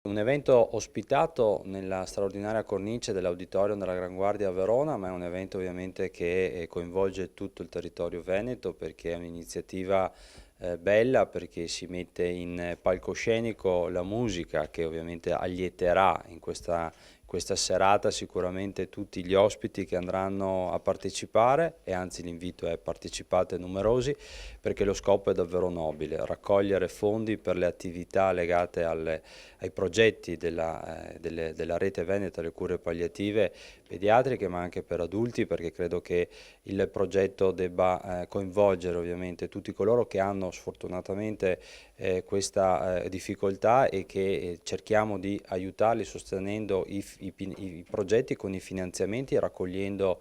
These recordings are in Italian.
Un evento ospitato nella straordinaria cornice dell'Auditorium della Gran Guardia a Verona, ma è un evento ovviamente che coinvolge tutto il territorio veneto perché è un'iniziativa bella, perché si mette in palcoscenico la musica che ovviamente allieterà in questa serata sicuramente tutti gli ospiti che andranno a partecipare, e anzi l'invito è: partecipate numerosi, perché lo scopo è davvero nobile: raccogliere fondi per le attività legate ai progetti della rete veneta delle cure palliative pediatriche, ma anche per adulti, perché credo che il progetto debba coinvolgere ovviamente tutti coloro che hanno sfortunatamente questa difficoltà, e che cerchiamo di aiutarli sostenendo i progetti con i finanziamenti e raccogliendo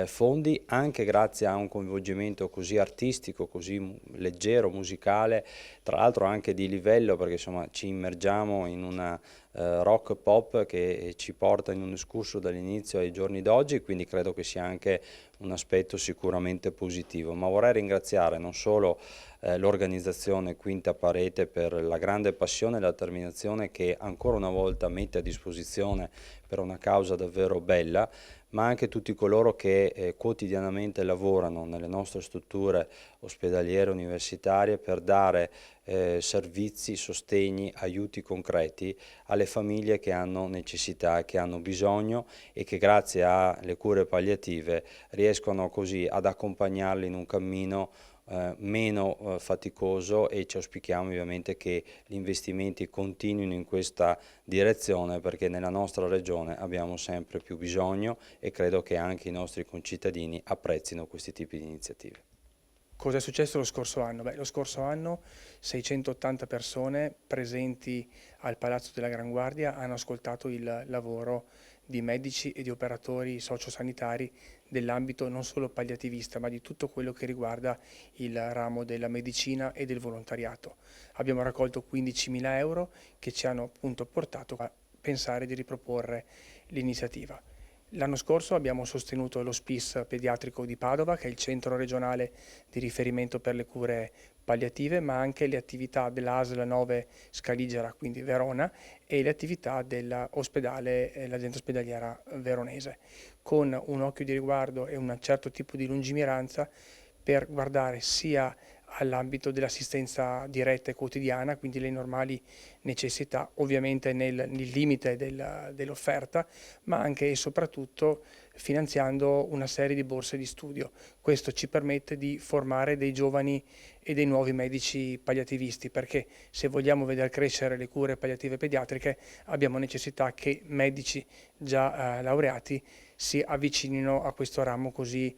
fondi, anche grazie a un coinvolgimento così artistico, così leggero, musicale, tra l'altro anche di livello, perché insomma ci immergiamo in una rock pop che ci porta in un escurso dall'inizio ai giorni d'oggi, quindi credo che sia anche un aspetto sicuramente positivo. Ma vorrei ringraziare non solo l'organizzazione Quinta Parete per la grande passione e la determinazione che ancora una volta mette a disposizione per una causa davvero bella, ma anche tutti coloro che quotidianamente lavorano nelle nostre strutture ospedaliere e universitarie per dare servizi, sostegni, aiuti concreti alle famiglie che hanno necessità, che hanno bisogno, e che grazie alle cure palliative riescono così ad accompagnarli in un cammino meno faticoso, e ci auspichiamo ovviamente che gli investimenti continuino in questa direzione, perché nella nostra regione abbiamo sempre più bisogno, e credo che anche i nostri concittadini apprezzino questi tipi di iniziative. Cosa è successo lo scorso anno? Lo scorso anno 680 persone presenti al Palazzo della Gran Guardia hanno ascoltato il lavoro di medici e di operatori sociosanitari dell'ambito non solo palliativista, ma di tutto quello che riguarda il ramo della medicina e del volontariato. Abbiamo raccolto 15.000 euro che ci hanno appunto portato a pensare di riproporre l'iniziativa. L'anno scorso abbiamo sostenuto l'Hospice pediatrico di Padova, che è il centro regionale di riferimento per le cure palliative, ma anche le attività dell'ASL 9 Scaligera, quindi Verona, e le attività dell'ospedale, l'azienda ospedaliera veronese, con un occhio di riguardo e un certo tipo di lungimiranza per guardare sia all'ambito dell'assistenza diretta e quotidiana, quindi le normali necessità, ovviamente nel limite dell'offerta, ma anche e soprattutto finanziando una serie di borse di studio. Questo ci permette di formare dei giovani e dei nuovi medici palliativisti, perché se vogliamo vedere crescere le cure palliative pediatriche abbiamo necessità che medici già laureati si avvicinino a questo ramo così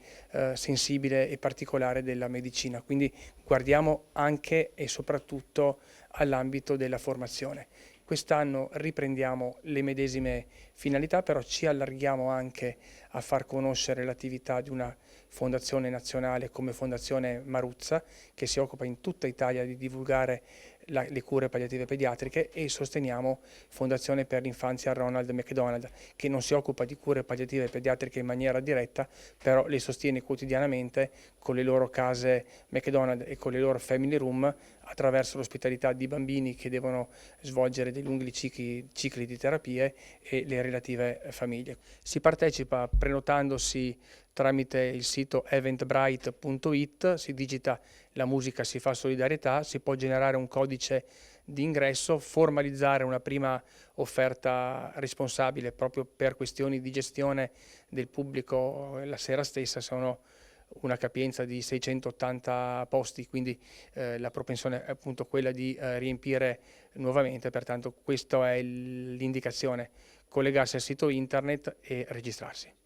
sensibile e particolare della medicina. Quindi guardiamo anche e soprattutto all'ambito della formazione. Quest'anno riprendiamo le medesime finalità, però ci allarghiamo anche a far conoscere l'attività di una fondazione nazionale come Fondazione Maruzza, che si occupa in tutta Italia di divulgare le cure palliative pediatriche, e sosteniamo Fondazione per l'Infanzia Ronald McDonald, che non si occupa di cure palliative pediatriche in maniera diretta, però le sostiene quotidianamente con le loro case McDonald e con le loro family room, attraverso l'ospitalità di bambini che devono svolgere dei lunghi cicli di terapie e le relative famiglie. Si partecipa prenotandosi tramite il sito eventbrite.it, si digita la musica, si fa solidarietà, si può generare un codice di ingresso, formalizzare una prima offerta responsabile proprio per questioni di gestione del pubblico la sera stessa. Sono una capienza di 680 posti, quindi la propensione è appunto quella di riempire nuovamente, pertanto questa è l'indicazione: collegarsi al sito internet e registrarsi.